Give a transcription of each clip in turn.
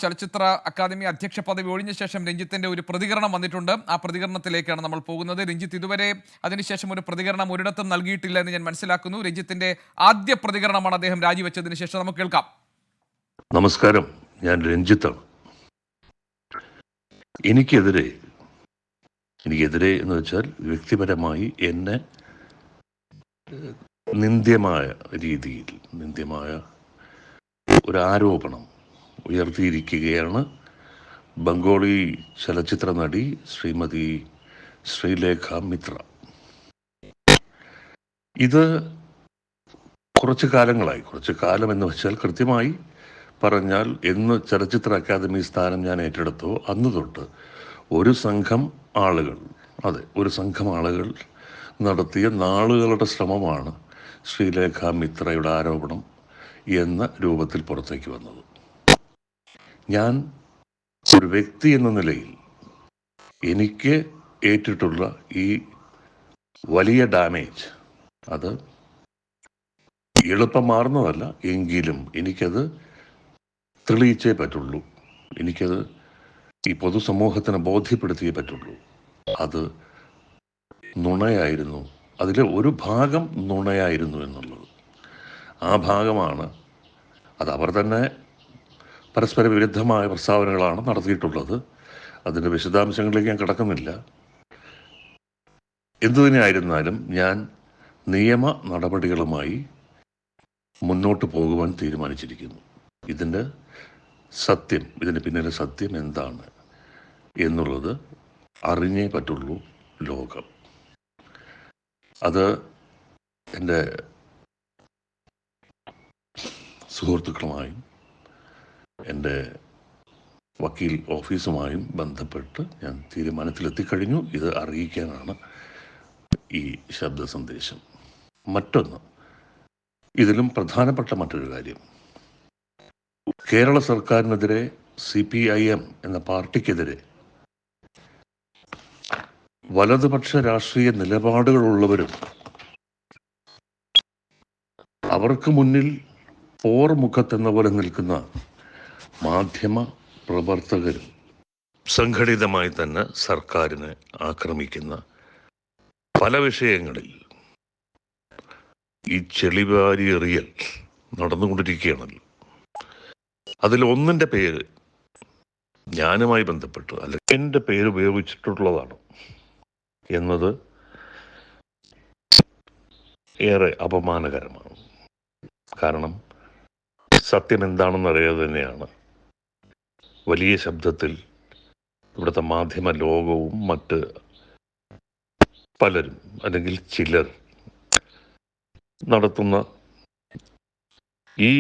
ചലച്ചിത്ര അക്കാദമി അധ്യക്ഷ പദവി ഒഴിഞ്ഞ ശേഷം രഞ്ജിത്തിന്റെ ഒരു പ്രതികരണം വന്നിട്ടുണ്ട്. ആ പ്രതികരണത്തിലേക്കാണ് നമ്മൾ പോകുന്നത്. രഞ്ജിത്ത് ഇതുവരെ അതിനുശേഷം ഒരു പ്രതികരണം ഒരിടത്തും നൽകിയിട്ടില്ല എന്ന് ഞാൻ മനസ്സിലാക്കുന്നു. രഞ്ജിത്തിന്റെ ആദ്യ പ്രതികരണമാണ് അദ്ദേഹം രാജിവെച്ചതിന് ശേഷം. നമുക്ക് കേൾക്കാം. നമസ്കാരം, ഞാൻ രഞ്ജിത്താണ്. എനിക്കെതിരെ എന്ന് വെച്ചാൽ വ്യക്തിപരമായി എന്നെ നിന്ദ്യമായ ഒരു ആരോപണം ഉയർത്തിയിരിക്കുകയാണ് ബംഗാളി ചലച്ചിത്ര നടി ശ്രീമതി ശ്രീലേഖ മിത്ര. ഇത് കുറച്ചു കാലം എന്ന് വെച്ചാൽ കൃത്യമായി പറഞ്ഞാൽ എന്ന് ചലച്ചിത്ര അക്കാദമി സ്ഥാനം ഞാൻ ഏറ്റെടുത്തോ അന്ന് തൊട്ട് ഒരു സംഘം ആളുകൾ നടത്തിയ നാളുകളുടെ ശ്രമമാണ് ശ്രീലേഖ മിത്രയുടെ ആരോപണം എന്ന രൂപത്തിൽ പുറത്തേക്ക് വന്നത്. ഞാൻ ഒരു വ്യക്തി എന്ന നിലയിൽ എനിക്ക് ഏറ്റിട്ടുള്ള ഈ വലിയ ഡാമേജ് അത് എളുപ്പം മാറുന്നതല്ല, എങ്കിലും എനിക്കത് തെളിയിച്ചേ പറ്റുള്ളൂ. എനിക്കത് ഈ പൊതുസമൂഹത്തിന് ബോധ്യപ്പെടുത്തിയേ പറ്റുള്ളൂ. അത് നുണയായിരുന്നു, അതിലെ ഒരു ഭാഗം നുണയായിരുന്നു എന്നുള്ളത്. ആ ഭാഗമാണ് അത്. അവർ തന്നെ പരസ്പര വിരുദ്ധമായ പ്രസ്താവനകളാണ് നടത്തിയിട്ടുള്ളത്. അതിൻ്റെ വിശദാംശങ്ങളിലേക്ക് ഞാൻ കടക്കുന്നില്ല. എന്തുതന്നെയായിരുന്നാലും ഞാൻ നിയമ നടപടികളുമായി മുന്നോട്ട് പോകുവാൻ തീരുമാനിച്ചിരിക്കുന്നു. ഇതിൻ്റെ പിന്നിലെ സത്യം എന്താണ് എന്നുള്ളത് അറിഞ്ഞേ പറ്റുള്ളൂ ലോകം. അത് എൻ്റെ സുഹൃത്തുക്കളുമായും എൻ്റെ വക്കീൽ ഓഫീസുമായും ബന്ധപ്പെട്ട് ഞാൻ തീരുമാനത്തിലെത്തിക്കഴിഞ്ഞു. ഇത് അറിയിക്കാനാണ് ഈ ശബ്ദ സന്ദേശം. മറ്റൊന്ന്, ഇതിലും പ്രധാനപ്പെട്ട മറ്റൊരു കാര്യം, കേരള സർക്കാരിനെതിരെ CPIM എന്ന പാർട്ടിക്കെതിരെ വലതുപക്ഷ രാഷ്ട്രീയ നിലപാടുകളുള്ളവരും അവർക്ക് മുന്നിൽ പോർമുഖത്തെന്ന പോലെ നിൽക്കുന്ന മാധ്യമ പ്രവർത്തകരും സംഘടിതമായി തന്നെ സർക്കാരിനെ ആക്രമിക്കുന്ന പല വിഷയങ്ങളിൽ ഈ ചെളിവാരി എറിയൽ നടന്നുകൊണ്ടിരിക്കുകയാണല്ലോ. അതിലൊന്നിൻ്റെ പേര് ഞാനുമായി ബന്ധപ്പെട്ട് അല്ലെങ്കിൽ എൻ്റെ പേര് ഉപയോഗിച്ചിട്ടുള്ളതാണ് എന്നത് ഏറെ അപമാനകരമാണ്. കാരണം സത്യം എന്താണെന്ന് അറിയാതെ തന്നെയാണ് വലിയ ശബ്ദത്തിൽ ഇവിടുത്തെ മാധ്യമ ലോകവും മറ്റ് പലരും അല്ലെങ്കിൽ ചിലർ നടത്തുന്ന ഈ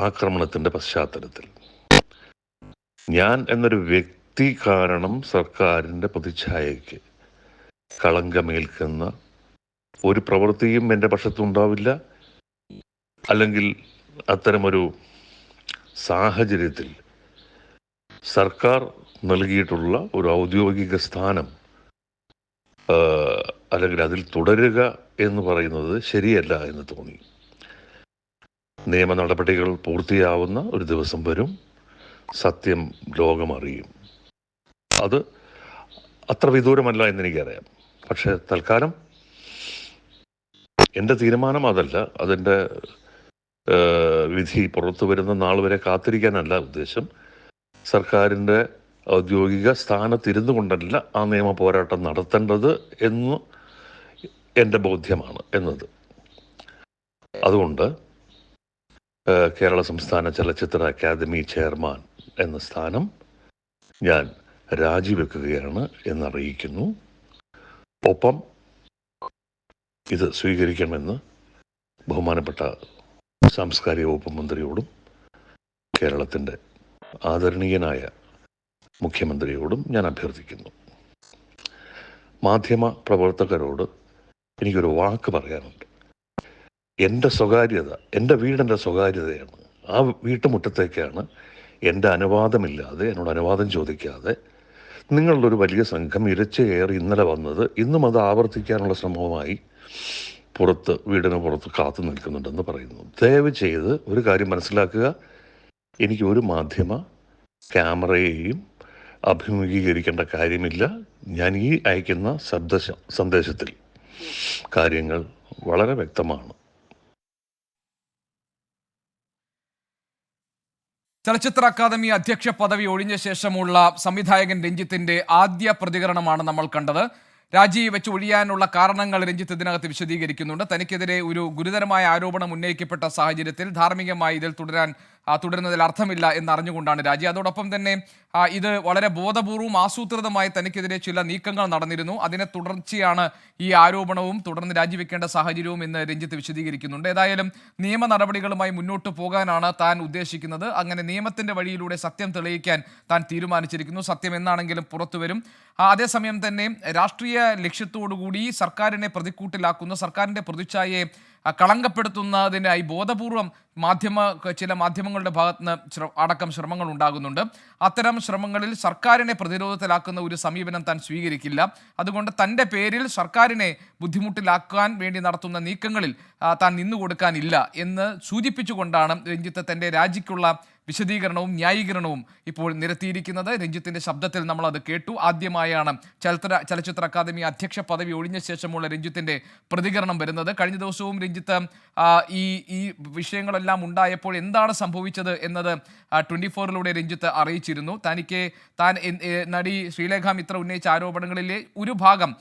ആക്രമണത്തിൻ്റെ പശ്ചാത്തലത്തിൽ ഞാൻ എന്നൊരു വ്യക്തി കാരണം സർക്കാരിൻ്റെ പ്രതിച്ഛായയ്ക്ക് കളങ്കമേൽക്കുന്ന ഒരു പ്രവൃത്തിയും എൻ്റെ പക്ഷത്തുണ്ടാവില്ല. അല്ലെങ്കിൽ അത്തരമൊരു സാഹചര്യത്തിൽ സർക്കാർ നൽകിയിട്ടുള്ള ഒരു ഔദ്യോഗിക സ്ഥാനം അല്ലെങ്കിൽ അതിൽ തുടരുക എന്ന് പറയുന്നത് ശരിയല്ല എന്ന് തോന്നി. നിയമ നടപടികൾ പൂർത്തിയാവുന്ന ഒരു ദിവസം വരും, സത്യം ലോകമറിയും. അത് അത്ര വിദൂരമല്ല എന്നെനിക്കറിയാം. പക്ഷെ തൽക്കാലം എൻ്റെ തീരുമാനം അതല്ല. അതിൻ്റെ വിധി പുറത്തു വരുന്ന നാൾ വരെ കാത്തിരിക്കാനല്ല ഉദ്ദേശം. സർക്കാരിൻ്റെ ഔദ്യോഗിക സ്ഥാനത്തിരുന്നു കൊണ്ടല്ല ആ നിയമ പോരാട്ടം നടത്തേണ്ടത് എന്ന് എൻ്റെ ബോധ്യമാണ് എന്നത്. അതുകൊണ്ട് കേരള സംസ്ഥാന ചലച്ചിത്ര അക്കാദമി ചെയർമാൻ എന്ന സ്ഥാനം ഞാൻ രാജിവെക്കുകയാണ് എന്നറിയിക്കുന്നു. ഒപ്പം ഇത് സ്വീകരിക്കണമെന്ന് ബഹുമാനപ്പെട്ട സാംസ്കാരിക വകുപ്പ് മന്ത്രിയോടും കേരളത്തിൻ്റെ ആദരണീയനായ മുഖ്യമന്ത്രിയോടും ഞാൻ അഭ്യർത്ഥിക്കുന്നു. മാധ്യമ പ്രവർത്തകരോട് എനിക്കൊരു വാക്ക് പറയാനുണ്ട്. എൻ്റെ സ്വകാര്യത, എൻ്റെ വീടിൻ്റെ സ്വകാര്യതയാണ്. ആ വീട്ടുമുറ്റത്തേക്കാണ് എൻ്റെ അനുവാദമില്ലാതെ, എന്നോട് അനുവാദം ചോദിക്കാതെ നിങ്ങളൊരു വലിയ സംഘം ഇരച്ചുകയറി ഇന്നലെ വന്നത്. ഇന്നും അത് ആവർത്തിക്കാനുള്ള ശ്രമവുമായി വീടിന് പുറത്ത് കാത്തു നിൽക്കുന്നുണ്ടെന്ന് പറയുന്നു. ദയവ് ചെയ്ത് ഒരു കാര്യം മനസ്സിലാക്കുക, എനിക്ക് ഒരു മാധ്യമ ക്യാമറയെയും അഭിമുഖീകരിക്കേണ്ട കാര്യമില്ല. ഞാൻ ഈ അയക്കുന്ന സന്ദേശത്തിൽ കാര്യങ്ങൾ വളരെ വ്യക്തമാണ്. ചലച്ചിത്ര അക്കാദമി അധ്യക്ഷ പദവി ഒഴിഞ്ഞ ശേഷമുള്ള സംവിധായകൻ രഞ്ജിത്തിന്റെ ആദ്യ പ്രതികരണമാണ് നമ്മൾ കണ്ടത്. രാജിവെച്ച് ഒഴിയാനുള്ള കാരണങ്ങൾ രഞ്ജിത്ത് ഇതിനകത്ത് വിശദീകരിക്കുന്നുണ്ട്. തനിക്കെതിരെ ഒരു ഗുരുതരമായ ആരോപണം ഉന്നയിക്കപ്പെട്ട സാഹചര്യത്തിൽ ധാർമ്മികമായി ഇതിൽ തുടരുന്നതിൽ അർത്ഥമില്ല എന്നറിഞ്ഞുകൊണ്ടാണ് രാജി. അതോടൊപ്പം തന്നെ ഇത് വളരെ ബോധപൂർവം ആസൂത്രിതമായി തനിക്കെതിരെ ചില നീക്കങ്ങൾ നടന്നിരുന്നു. അതിനെ തുടർച്ചയാണ് ഈ ആരോപണവും തുടർന്ന് രാജിവെക്കേണ്ട സാഹചര്യവും എന്ന് രഞ്ജിത്ത് വിശദീകരിക്കുന്നുണ്ട്. ഏതായാലും നിയമ നടപടികളുമായി മുന്നോട്ട് പോകാനാണ് താൻ ഉദ്ദേശിക്കുന്നത്. അങ്ങനെ നിയമത്തിന്റെ വഴിയിലൂടെ സത്യം തെളിയിക്കാൻ താൻ തീരുമാനിച്ചിരിക്കുന്നു. സത്യം എന്നാണെങ്കിലും പുറത്തു വരും. അതേസമയം തന്നെ രാഷ്ട്രീയ ലക്ഷ്യത്തോടുകൂടി സർക്കാരിനെ പ്രതിക്കൂട്ടിലാക്കുന്ന, സർക്കാരിന്റെ പ്രതിച്ഛായയെ കളങ്കപ്പെടുത്തുന്നതിനായി ബോധപൂർവം ചില മാധ്യമങ്ങളുടെ ഭാഗത്ത് നിന്ന് അടക്കം ശ്രമങ്ങൾ ഉണ്ടാകുന്നുണ്ട്. അത്തരം ശ്രമങ്ങളിൽ സർക്കാരിനെ പ്രതിരോധത്തിലാക്കുന്ന ഒരു സമീപനം താൻ സ്വീകരിക്കില്ല. അതുകൊണ്ട് തൻ്റെ പേരിൽ സർക്കാരിനെ ബുദ്ധിമുട്ടിലാക്കാൻ വേണ്ടി നടത്തുന്ന നീക്കങ്ങളിൽ താൻ നിന്നുകൊടുക്കാനില്ല എന്ന് സൂചിപ്പിച്ചുകൊണ്ടാണ് രഞ്ജിത്ത് തൻ്റെ രാജിക്കുള്ള വിശദീകരണവും ന്യായീകരണവും ഇപ്പോൾ നിരത്തിയിരിക്കുന്നത്. രഞ്ജിത്തിന്റെ ശബ്ദത്തിൽ നമ്മൾ അത് കേട്ടു. ആദ്യമായാണ് ചലച്ചിത്ര അക്കാദമി അധ്യക്ഷ പദവി ഒഴിഞ്ഞ ശേഷമുള്ള രഞ്ജിത്തിന്റെ പ്രതികരണം വരുന്നത്. കഴിഞ്ഞ ദിവസവും രഞ്ജിത്ത് ഈ വിഷയങ്ങളെല്ലാം ഉണ്ടായപ്പോൾ എന്താണ് സംഭവിച്ചത് എന്നത് 24-ലൂടെ രഞ്ജിത്ത് അറിയിച്ചിരുന്നു. താൻ നടി ശ്രീലേഖ മിത്ര ഉന്നയിച്ച ആരോപണങ്ങളിലെ ഒരു ഭാഗം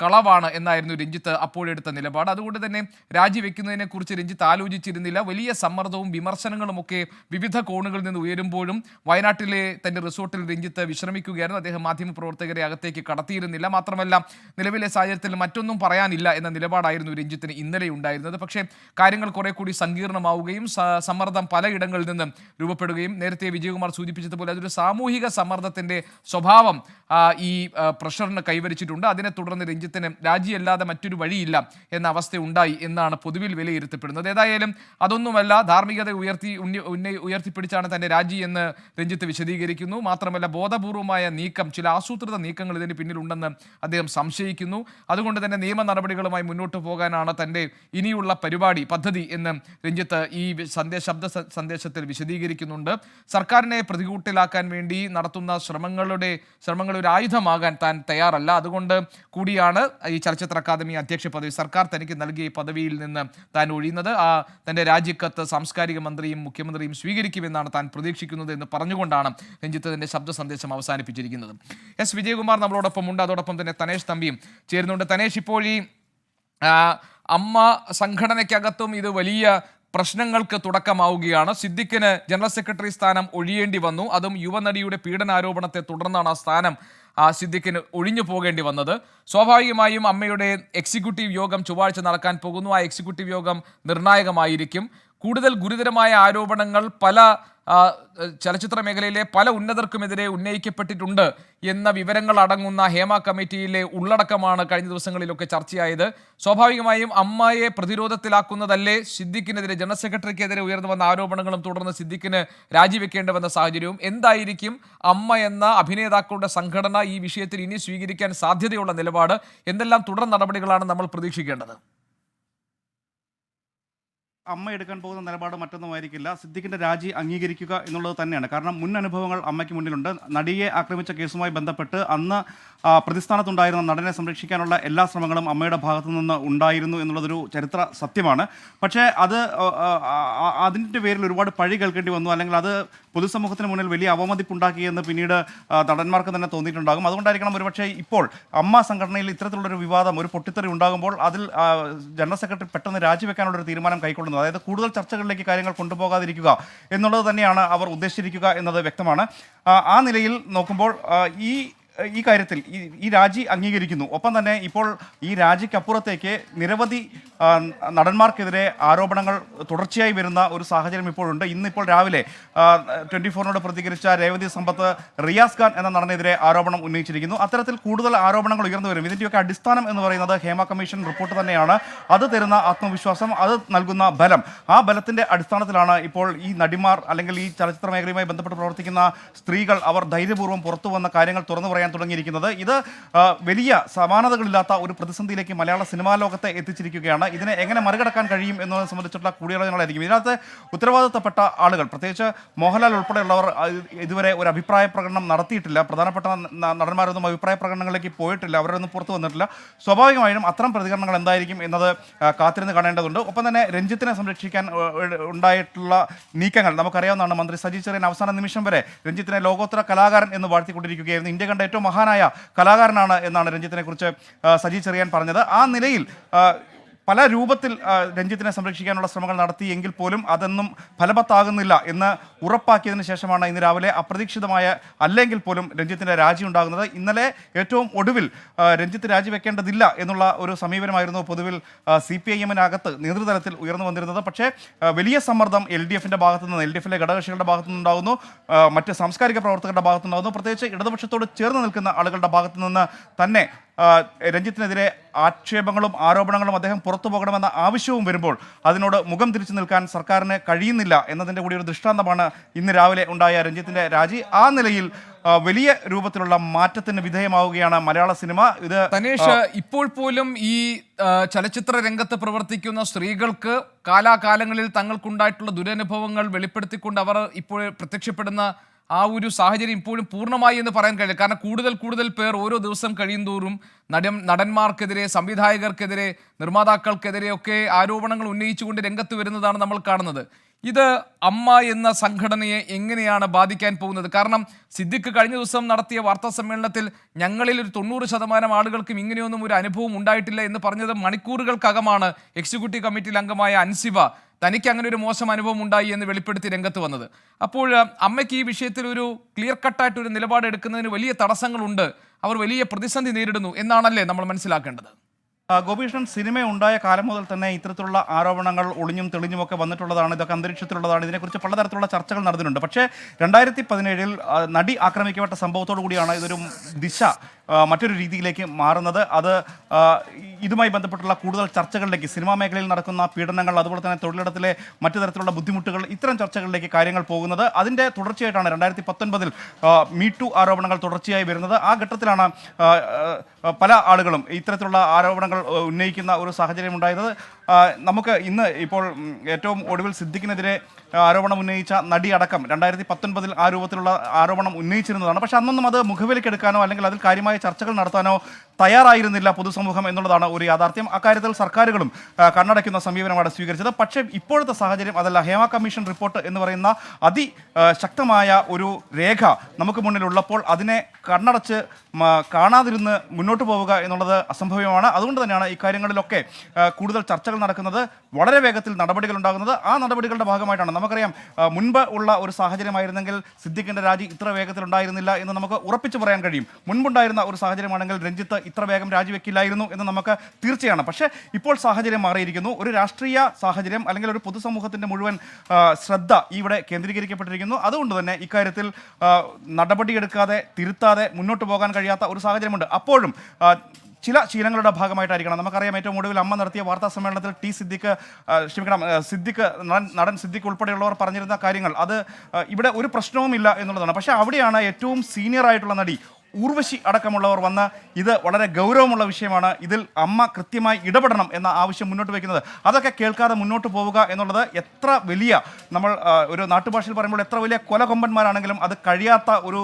കളവാണ് എന്നായിരുന്നു രഞ്ജിത്ത് അപ്പോഴെടുത്ത നിലപാട്. അതുകൊണ്ട് തന്നെ രാജിവെക്കുന്നതിനെ കുറിച്ച് രഞ്ജിത്ത് ആലോചിച്ചിരുന്നില്ല. വലിയ സമ്മർദ്ദവും വിമർശനങ്ങളുമൊക്കെ വിവിധ കോണുകളിൽ നിന്ന് ഉയരുമ്പോഴും വയനാട്ടിലെ തന്റെ റിസോർട്ടിൽ രഞ്ജിത്ത് വിശ്രമിക്കുകയായിരുന്നു. അദ്ദേഹം മാധ്യമപ്രവർത്തകരെ അകത്തേക്ക് കടത്തിയിരുന്നില്ല. മാത്രമല്ല നിലവിലെ സാഹചര്യത്തിൽ മറ്റൊന്നും പറയാനില്ല എന്ന നിലപാടായിരുന്നു രഞ്ജിത്തിന് ഇന്നലെ ഉണ്ടായിരുന്നത്. പക്ഷേ കാര്യങ്ങൾ കുറെ കൂടി സങ്കീർണമാവുകയും സമ്മർദ്ദം പലയിടങ്ങളിൽ നിന്നും രൂപപ്പെടുകയും നേരത്തെ വിജയകുമാർ സൂചിപ്പിച്ചതുപോലെ അതൊരു സാമൂഹിക സമ്മർദ്ദത്തിന്റെ സ്വഭാവം ഈ പ്രഷറിന് കൈവരിച്ചിട്ടുണ്ട്. അതിനെ തുടർന്ന് രഞ്ജിത്തിന് രാജിയല്ലാതെ മറ്റൊരു വഴിയില്ല എന്ന അവസ്ഥ ഉണ്ടായി എന്നാണ് പൊതുവിൽ വിലയിരുത്തപ്പെടുന്നത്. ഏതായാലും അതൊന്നുമല്ല, ധാർമ്മികത ഉയർത്തിപ്പിടിച്ചാണ് തന്റെ രാജി എന്ന് രഞ്ജിത്ത് വിശദീകരിക്കുന്നു. മാത്രമല്ല ബോധപൂർവമായ നീക്കം, ചില ആസൂത്രിത നീക്കങ്ങൾ ഇതിന് പിന്നിലുണ്ടെന്ന് അദ്ദേഹം സംശയിക്കുന്നു. അതുകൊണ്ട് തന്നെ നിയമ നടപടികളുമായി മുന്നോട്ട് പോകാനാണ് തന്റെ ഇനിയുള്ള പദ്ധതി എന്ന് രഞ്ജിത്ത് ഈ ശബ്ദ സന്ദേശത്തിൽ വിശദീകരിക്കുന്നുണ്ട്. സർക്കാരിനെ പ്രതികൂട്ടിലാക്കാൻ വേണ്ടി നടത്തുന്ന ശ്രമങ്ങളുടെ ഒരു ആയുധമാകാൻ താൻ തയ്യാറല്ല. അതുകൊണ്ട് കൂടിയാണ് ഈ ചലച്ചിത്ര അക്കാദമി അധ്യക്ഷ പദവി സർക്കാർ തനിക്ക് നൽകിയ പദവിയിൽ നിന്ന് താൻ ഒഴിയുന്നത്. തന്റെ രാജിക്കത്ത് സാംസ്കാരിക മന്ത്രിയും മുഖ്യമന്ത്രിയും സ്വീകരിക്കുമെന്നാണ് താൻ പ്രതീക്ഷിക്കുന്നത് എന്ന് പറഞ്ഞുകൊണ്ടാണ് രഞ്ജിത്ത് തന്റെ ശബ്ദ സന്ദേശം അവസാനിപ്പിച്ചിരിക്കുന്നത്. എസ് വിജയകുമാർ നമ്മളോടൊപ്പം ഉണ്ട്. അതോടൊപ്പം തന്നെ തനേഷ് തമ്പിയും ചേരുന്നുണ്ട്. തനേഷ്, ഇപ്പോൾ ഈ അമ്മ സംഘടനയ്ക്കകത്തും ഇത് വലിയ പ്രശ്നങ്ങൾക്ക് തുടക്കമാവുകയാണ്. സിദ്ദിഖിന് ജനറൽ സെക്രട്ടറി സ്ഥാനം ഒഴിയേണ്ടി വന്നു. അതും യുവനടിയുടെ പീഡനാരോപണത്തെ തുടർന്നാണ് ആ സ്ഥാനം സിദ്ദിഖിന് ഒഴിഞ്ഞു പോകേണ്ടി വന്നത്. സ്വാഭാവികമായും അമ്മയുടെ എക്സിക്യൂട്ടീവ് യോഗം ചൊവ്വാഴ്ച നടക്കാൻ പോകുന്നു. ആ എക്സിക്യൂട്ടീവ് യോഗം നിർണായകമായിരിക്കും. കൂടുതൽ ഗുരുതരമായ ആരോപണങ്ങൾ പല ചലച്ചിത്ര മേഖലയിലെ പല ഉന്നതർക്കുമെതിരെ ഉന്നയിക്കപ്പെട്ടിട്ടുണ്ട് എന്ന വിവരങ്ങൾ അടങ്ങുന്ന ഹേമ കമ്മിറ്റിയിലെ ഉള്ളടക്കമാണ് കഴിഞ്ഞ ദിവസങ്ങളിലൊക്കെ ചർച്ചയായത്. സ്വാഭാവികമായും അമ്മയെ പ്രതിരോധത്തിലാക്കുന്നതല്ലേ സിദ്ദിഖിനെതിരെ, ജനറൽ സെക്രട്ടറിക്കെതിരെ ഉയർന്നു വന്ന ആരോപണങ്ങളും തുടർന്ന് സിദ്ദിഖിന് രാജിവെക്കേണ്ടി വന്ന സാഹചര്യവും എന്തായിരിക്കും അമ്മ എന്ന അഭിനേതാക്കളുടെ സംഘടന ഈ വിഷയത്തിൽ ഇനി സ്വീകരിക്കാൻ സാധ്യതയുള്ള നിലപാട്? എന്തെല്ലാം തുടർ നടപടികളാണ് നമ്മൾ പ്രതീക്ഷിക്കേണ്ടത്? അമ്മ എടുക്കാൻ പോകുന്ന നിലപാട് മറ്റൊന്നുമായിരിക്കില്ല. സിദ്ദിഖിന്റെ രാജി അംഗീകരിക്കുക എന്നുള്ളത് തന്നെയാണ്. കാരണം മുൻ അനുഭവങ്ങൾ അമ്മയ്ക്ക് മുന്നിലുണ്ട്. നടിയെ ആക്രമിച്ച കേസുമായി ബന്ധപ്പെട്ട് അന്ന് പ്രതിസ്ഥാനത്തുണ്ടായിരുന്ന നടനെ സംരക്ഷിക്കാനുള്ള എല്ലാ ശ്രമങ്ങളും അമ്മയുടെ ഭാഗത്തു നിന്ന് ഉണ്ടായിരുന്നു എന്നുള്ളതൊരു ചരിത്ര സത്യമാണ്. പക്ഷേ അതിൻ്റെ പേരിൽ ഒരുപാട് പഴി കേൾക്കേണ്ടി വന്നു, അല്ലെങ്കിൽ അത് പൊതുസമൂഹത്തിന് മുന്നിൽ വലിയ അവമതിപ്പുണ്ടാക്കിയെന്ന് പിന്നീട് നടന്മാർക്ക് തന്നെ തോന്നിയിട്ടുണ്ടാകും. അതുകൊണ്ടായിരിക്കണം ഒരുപക്ഷെ ഇപ്പോൾ അമ്മ സംഘടനയിൽ ഇത്തരത്തിലുള്ളൊരു വിവാദം, ഒരു പൊട്ടിത്തെറി ഉണ്ടാകുമ്പോൾ അതിൽ ജനറൽ സെക്രട്ടറി പെട്ടെന്ന് രാജിവെക്കാനുള്ളൊരു തീരുമാനം കൈക്കൊള്ളുന്നത്. അതായത് കൂടുതൽ ചർച്ചകളിലേക്ക് കാര്യങ്ങൾ കൊണ്ടുപോകാതിരിക്കുക എന്നുള്ളത് തന്നെയാണ് അവർ ഉദ്ദേശിച്ചിരിക്കുക എന്നത് വ്യക്തമാണ്. ആ നിലയിൽ നോക്കുമ്പോൾ ഈ കാര്യത്തിൽ ഈ രാജി അംഗീകരിക്കുന്നു. ഒപ്പം തന്നെ ഇപ്പോൾ ഈ രാജിക്കപ്പുറത്തേക്ക് നിരവധി നടന്മാർക്കെതിരെ ആരോപണങ്ങൾ തുടർച്ചയായി വരുന്ന ഒരു സാഹചര്യം ഇപ്പോഴുണ്ട്. ഇന്നിപ്പോൾ രാവിലെ 24-നോട് പ്രതികരിച്ച രേവതി സമ്പത്ത് റിയാസ് ഖാൻ എന്ന നടനെതിരെ ആരോപണം ഉന്നയിച്ചിരിക്കുന്നു. അത്തരത്തിൽ കൂടുതൽ ആരോപണങ്ങൾ ഉയർന്നു വരും. ഇതിൻ്റെയൊക്കെ അടിസ്ഥാനം എന്ന് പറയുന്നത് ഹേമ കമ്മീഷൻ റിപ്പോർട്ട് തന്നെയാണ്. അത് തരുന്ന ആത്മവിശ്വാസം, അത് നൽകുന്ന ബലം, ആ ബലത്തിൻ്റെ അടിസ്ഥാനത്തിലാണ് ഇപ്പോൾ ഈ നടിമാർ അല്ലെങ്കിൽ ഈ ചലച്ചിത്ര മേഖലയുമായി ബന്ധപ്പെട്ട് പ്രവർത്തിക്കുന്ന സ്ത്രീകൾ അവർ ധൈര്യപൂർവ്വം പുറത്തു വന്ന കാര്യങ്ങൾ തുറന്നു പറയാൻ പറയാൻ തുടങ്ങിയിരിക്കുന്നത്. ഇത് വലിയ സമാനതകളില്ലാത്ത ഒരു പ്രതിസന്ധിയിലേക്ക് മലയാള സിനിമാ ലോകത്തെ എത്തിച്ചിരിക്കുകയാണ്. ഇതിനെ എങ്ങനെ മറികടക്കാൻ കഴിയും എന്നതിനെ സംബന്ധിച്ചുള്ള കൂടിയാലോചനകളായിരിക്കും. ഇതിനകത്ത് ഉത്തരവാദിത്തപ്പെട്ട ആളുകൾ, പ്രത്യേകിച്ച് മോഹൻലാൽ ഉൾപ്പെടെയുള്ളവർ ഇതുവരെ ഒരു അഭിപ്രായ പ്രകടനം നടത്തിയിട്ടില്ല. പ്രധാനപ്പെട്ട നടന്മാരൊന്നും അഭിപ്രായ പ്രകടനങ്ങളിലേക്ക് പോയിട്ടില്ല, അവരൊന്നും പുറത്തു വന്നിട്ടില്ല. സ്വാഭാവികമായും അത്തരം പ്രതികരണങ്ങൾ എന്തായിരിക്കും എന്നത് കാത്തിരുന്ന് കാണേണ്ടതുണ്ട്. ഒപ്പം തന്നെ രഞ്ജിത്തിനെ സംരക്ഷിക്കാൻ ഉണ്ടായിട്ടുള്ള നീക്കങ്ങൾ നമുക്കറിയാവുന്നതാണ്. മന്ത്രി സജി ചെറിയാൻ അവസാന നിമിഷം വരെ രഞ്ജിത്തിനെ ലോകോത്തര കലാകാരൻ എന്ന് വാഴ്ത്തിക്കൊണ്ടിരിക്കുകയായിരുന്നു. ഇന്ത്യ കണ്ട ഏറ്റവും മഹാനായ കലാകാരനാണ് എന്നാണ് രഞ്ജിത്തിനെ കുറിച്ച് സജി ചെറിയാൻ പറഞ്ഞത്. ആ നിലയിൽ പല രൂപത്തിൽ രഞ്ജിത്തിനെ സംരക്ഷിക്കാനുള്ള ശ്രമങ്ങൾ നടത്തി എങ്കിൽ പോലും അതൊന്നും ഫലവത്താകുന്നില്ല എന്ന് ഉറപ്പാക്കിയതിന് ശേഷമാണ് ഇന്ന് രാവിലെ അപ്രതീക്ഷിതമായ അല്ലെങ്കിൽ പോലും രഞ്ജിത്തിൻ്റെ രാജി ഉണ്ടാകുന്നത്. ഇന്നലെ ഏറ്റവും ഒടുവിൽ രഞ്ജിത്ത് രാജിവെക്കേണ്ടതില്ല എന്നുള്ള ഒരു സമീപനമായിരുന്നു പൊതുവിൽ CPIM-നകത്ത് നേതൃതലത്തിൽ ഉയർന്നു വന്നിരുന്നത്. പക്ഷേ വലിയ സമ്മർദ്ദം LDF-ൻ്റെ ഭാഗത്തു നിന്ന്, LDF-ലെ ഘടകകക്ഷികളുടെ ഭാഗത്തു നിന്നുണ്ടാകുന്നു, മറ്റ് സാംസ്കാരിക പ്രവർത്തകരുടെ ഭാഗത്തുനിന്നുണ്ടാകുന്നു, പ്രത്യേകിച്ച് ഇടതുപക്ഷത്തോട് ചേർന്ന് നിൽക്കുന്ന ആളുകളുടെ ഭാഗത്തു നിന്ന് തന്നെ രഞ്ജിത്തിനെതിരെ ആക്ഷേപങ്ങളും ആരോപണങ്ങളും അദ്ദേഹം പുറത്തു പോകണമെന്ന ആവശ്യവും വരുമ്പോൾ അതിനോട് മുഖം തിരിച്ചു നിൽക്കാൻ സർക്കാരിന് കഴിയുന്നില്ല എന്നതിൻ്റെ കൂടി ഒരു ദൃഷ്ടാന്തമാണ് ഇന്ന് രാവിലെ ഉണ്ടായ രഞ്ജിത്തിൻ്റെ രാജി. ആ നിലയിൽ വലിയ രൂപത്തിലുള്ള മാറ്റത്തിന് വിധേയമാവുകയാണ് മലയാള സിനിമ. ഇത് തനേഷ്, ഇപ്പോൾ പോലും ഈ ചലച്ചിത്ര രംഗത്ത് പ്രവർത്തിക്കുന്ന സ്ത്രീകൾക്ക് കാലാകാലങ്ങളിൽ തങ്ങൾക്കുണ്ടായിട്ടുള്ള ദുരനുഭവങ്ങൾ വെളിപ്പെടുത്തിക്കൊണ്ട് അവർ ഇപ്പോൾ പ്രത്യക്ഷപ്പെടുന്ന ആ ഒരു സാഹചര്യം ഇപ്പോഴും പൂർണ്ണമായി എന്ന് പറയാൻ കഴിയില്ല. കാരണം കൂടുതൽ പേർ ഓരോ ദിവസം കഴിയുന്തോറും നടന്മാർക്കെതിരെ, സംവിധായകർക്കെതിരെ, നിർമ്മാതാക്കൾക്കെതിരെയൊക്കെ ആരോപണങ്ങൾ ഉന്നയിച്ചുകൊണ്ട് രംഗത്ത് വരുന്നതാണ് നമ്മൾ കാണുന്നത്. ഇത് അമ്മ എന്ന സംഘടനയെ എങ്ങനെയാണ് ബാധിക്കാൻ പോകുന്നത്? കാരണം സിദ്ദിഖ് കഴിഞ്ഞ ദിവസം നടത്തിയ വാർത്താ സമ്മേളനത്തിൽ ഞങ്ങളിൽ ഒരു 90% ആളുകൾക്കും ഇങ്ങനെയൊന്നും ഒരു അനുഭവം ഉണ്ടായിട്ടില്ല എന്ന് പറഞ്ഞത് മണിക്കൂറുകൾക്കകമാണ് എക്സിക്യൂട്ടീവ് കമ്മിറ്റിയിൽ അംഗമായ അൻസിബ തനിക്ക് അങ്ങനെ ഒരു മോശം അനുഭവം ഉണ്ടായി എന്ന് വെളിപ്പെടുത്തി രംഗത്ത് വന്നത്. അപ്പോൾ അമ്മയ്ക്ക് ഈ വിഷയത്തിൽ ഒരു ക്ലിയർ കട്ടായിട്ടൊരു നിലപാട് എടുക്കുന്നതിന് വലിയ തടസ്സങ്ങളുണ്ട്, അവർ വലിയ പ്രതിസന്ധി നേരിടുന്നു എന്നാണല്ലേ നമ്മൾ മനസ്സിലാക്കേണ്ടത്? ഗോപീഷ്ണൻ, സിനിമ ഉണ്ടായ കാലം മുതൽ തന്നെ ഇത്തരത്തിലുള്ള ആരോപണങ്ങൾ ഒളിഞ്ഞും തെളിഞ്ഞുമൊക്കെ വന്നിട്ടുള്ളതാണ്. ഇതൊക്കെ അന്തരീക്ഷത്തിലുള്ളതാണ്. ഇതിനെക്കുറിച്ച് പലതരത്തിലുള്ള ചർച്ചകൾ നടന്നിട്ടുണ്ട്. പക്ഷേ 2017 നടി ആക്രമിക്കപ്പെട്ട സംഭവത്തോടു കൂടിയാണ് ഇതൊരു ദിശ മറ്റൊരു രീതിയിലേക്ക് മാറുന്നത്. അത് ഇതുമായി ബന്ധപ്പെട്ടുള്ള കൂടുതൽ ചർച്ചകളിലേക്ക്, സിനിമാ മേഖലയിൽ നടക്കുന്ന പീഡനങ്ങൾ, അതുപോലെ തന്നെ തൊഴിലിടത്തിലെ മറ്റു തരത്തിലുള്ള ബുദ്ധിമുട്ടുകൾ, ഇത്തരം ചർച്ചകളിലേക്ക് കാര്യങ്ങൾ പോകുന്നത്. അതിൻ്റെ തുടർച്ചയായിട്ടാണ് 2019 മീ ടു ആരോപണങ്ങൾ തുടർച്ചയായി വരുന്നത്. ആ ഘട്ടത്തിലാണ് പല ആളുകളും ഇത്തരത്തിലുള്ള ആരോപണങ്ങൾ ഉന്നയിക്കുന്ന ഒരു സാഹചര്യം ഉണ്ടായത്. നമുക്ക് ഇന്ന് ഇപ്പോൾ ഏറ്റവും ഒടുവിൽ സിദ്ദിഖിനെതിരെ ആരോപണം ഉന്നയിച്ച നടി അടക്കം 2019 ആ രൂപത്തിലുള്ള ആരോപണം ഉന്നയിച്ചിരുന്നതാണ്. പക്ഷേ അന്നൊന്നും അത് മുഖവിലക്കെടുക്കാനോ അല്ലെങ്കിൽ അതിൽ കാര്യമായ ചർച്ചകൾ നടത്താനോ തയ്യാറായിരുന്നില്ല പൊതുസമൂഹം എന്നുള്ളതാണ് ഒരു യാഥാർത്ഥ്യം. അക്കാര്യത്തിൽ സർക്കാരുകളും കണ്ണടയ്ക്കുന്ന സമീപനമാണ് സ്വീകരിച്ചത്. പക്ഷേ ഇപ്പോഴത്തെ സാഹചര്യം അതല്ല. ഹേമ കമ്മീഷൻ റിപ്പോർട്ട് എന്ന് പറയുന്ന അതിശക്തമായ ഒരു രേഖ നമുക്ക് മുന്നിലുള്ളപ്പോൾ അതിനെ കണ്ണടച്ച് കാണാതിരുന്ന് മുന്നോട്ട് പോവുക എന്നുള്ളത് അസംഭവ്യമാണ്. അതുകൊണ്ട് തന്നെയാണ് ഇക്കാര്യങ്ങളിലൊക്കെ കൂടുതൽ ചർച്ചകൾ നടക്കുന്നത്, വളരെ വേഗത്തിൽ നടപടികൾ ഉണ്ടാകുന്നത്. ആ നടപടികളുടെ ഭാഗമായിട്ടാണ്. നമുക്കറിയാം, മുൻപ് ഉള്ള ഒരു സാഹചര്യമായിരുന്നെങ്കിൽ സിദ്ദിഖിൻ്റെ രാജി ഇത്ര വേഗത്തിൽ ഉണ്ടായിരുന്നില്ല എന്ന് നമുക്ക് ഉറപ്പിച്ച് പറയാൻ കഴിയും. മുൻപുണ്ടായിരുന്ന ഒരു സാഹചര്യമാണെങ്കിൽ രഞ്ജിത്ത് ഇത്ര വേഗം രാജിവെക്കില്ലായിരുന്നു എന്ന് നമുക്ക് തീർച്ചയാണ്. പക്ഷേ ഇപ്പോൾ സാഹചര്യം മാറിയിരിക്കുന്നു. ഒരു രാഷ്ട്രീയ സാഹചര്യം അല്ലെങ്കിൽ ഒരു പൊതുസമൂഹത്തിൻ്റെ മുഴുവൻ ശ്രദ്ധ ഇവിടെ കേന്ദ്രീകരിക്കപ്പെട്ടിരിക്കുന്നു. അതുകൊണ്ട് തന്നെ ഇക്കാര്യത്തിൽ നടപടിയെടുക്കാതെ, തിരുത്താതെ മുന്നോട്ട് പോകാൻ കഴിയാത്ത ഒരു സാഹചര്യമുണ്ട്. അപ്പോഴും ചില ശീലങ്ങളുടെ ഭാഗമായിട്ടായിരിക്കണം. നമുക്കറിയാം, ഏറ്റവും ഒടുവിൽ അമ്മ നടത്തിയ വാർത്താ സമ്മേളനത്തിൽ സിദ്ദിഖ് നടൻ സിദ്ദിഖ് ഉൾപ്പെടെയുള്ളവർ പറഞ്ഞിരുന്ന കാര്യങ്ങൾ, അത് ഇവിടെ ഒരു പ്രശ്നവുമില്ല എന്നുള്ളതാണ്. പക്ഷേ അവിടെയാണ് ഏറ്റവും സീനിയർ ആയിട്ടുള്ള നടി ഊർവശി അടക്കമുള്ളവർ വന്ന് ഇത് വളരെ ഗൗരവമുള്ള വിഷയമാണ്, ഇതിൽ അമ്മ കൃത്യമായി ഇടപെടണം എന്ന ആവശ്യം മുന്നോട്ട് വയ്ക്കുന്നത്. അതൊക്കെ കേൾക്കാതെ മുന്നോട്ട് പോവുക എന്നുള്ളത് എത്ര വലിയ, നമ്മൾ ഒരു നാട്ടുഭാഷയിൽ പറയുമ്പോൾ എത്ര വലിയ കൊലകൊമ്പന്മാരാണെങ്കിലും അത് കഴിയാത്ത ഒരു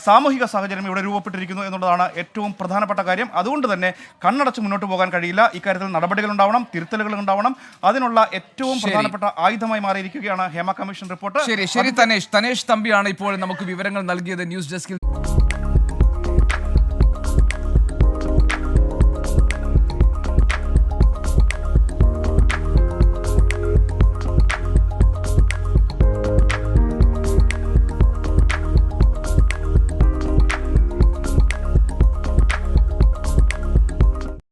സാമൂഹിക സാഹചര്യം ഇവിടെ രൂപപ്പെട്ടിരിക്കുന്നു എന്നുള്ളതാണ് ഏറ്റവും പ്രധാനപ്പെട്ട കാര്യം. അതുകൊണ്ട് തന്നെ കണ്ണടച്ച് മുന്നോട്ട് പോകാൻ കഴിയില്ല. ഇക്കാര്യത്തിൽ നടപടികൾ ഉണ്ടാവണം, തിരുത്തലുകൾ ഉണ്ടാവണം. അതിനുള്ള ഏറ്റവും പ്രധാനപ്പെട്ട ആയുധമായി മാറിയിരിക്കുകയാണ് ഹേമ കമ്മീഷൻ റിപ്പോർട്ട്. ശരി തനേഷ് തമ്പിയാണ് ഇപ്പോൾ നമുക്ക് വിവരങ്ങൾ നൽകിയത് ന്യൂസ് ഡെസ്കിൽ.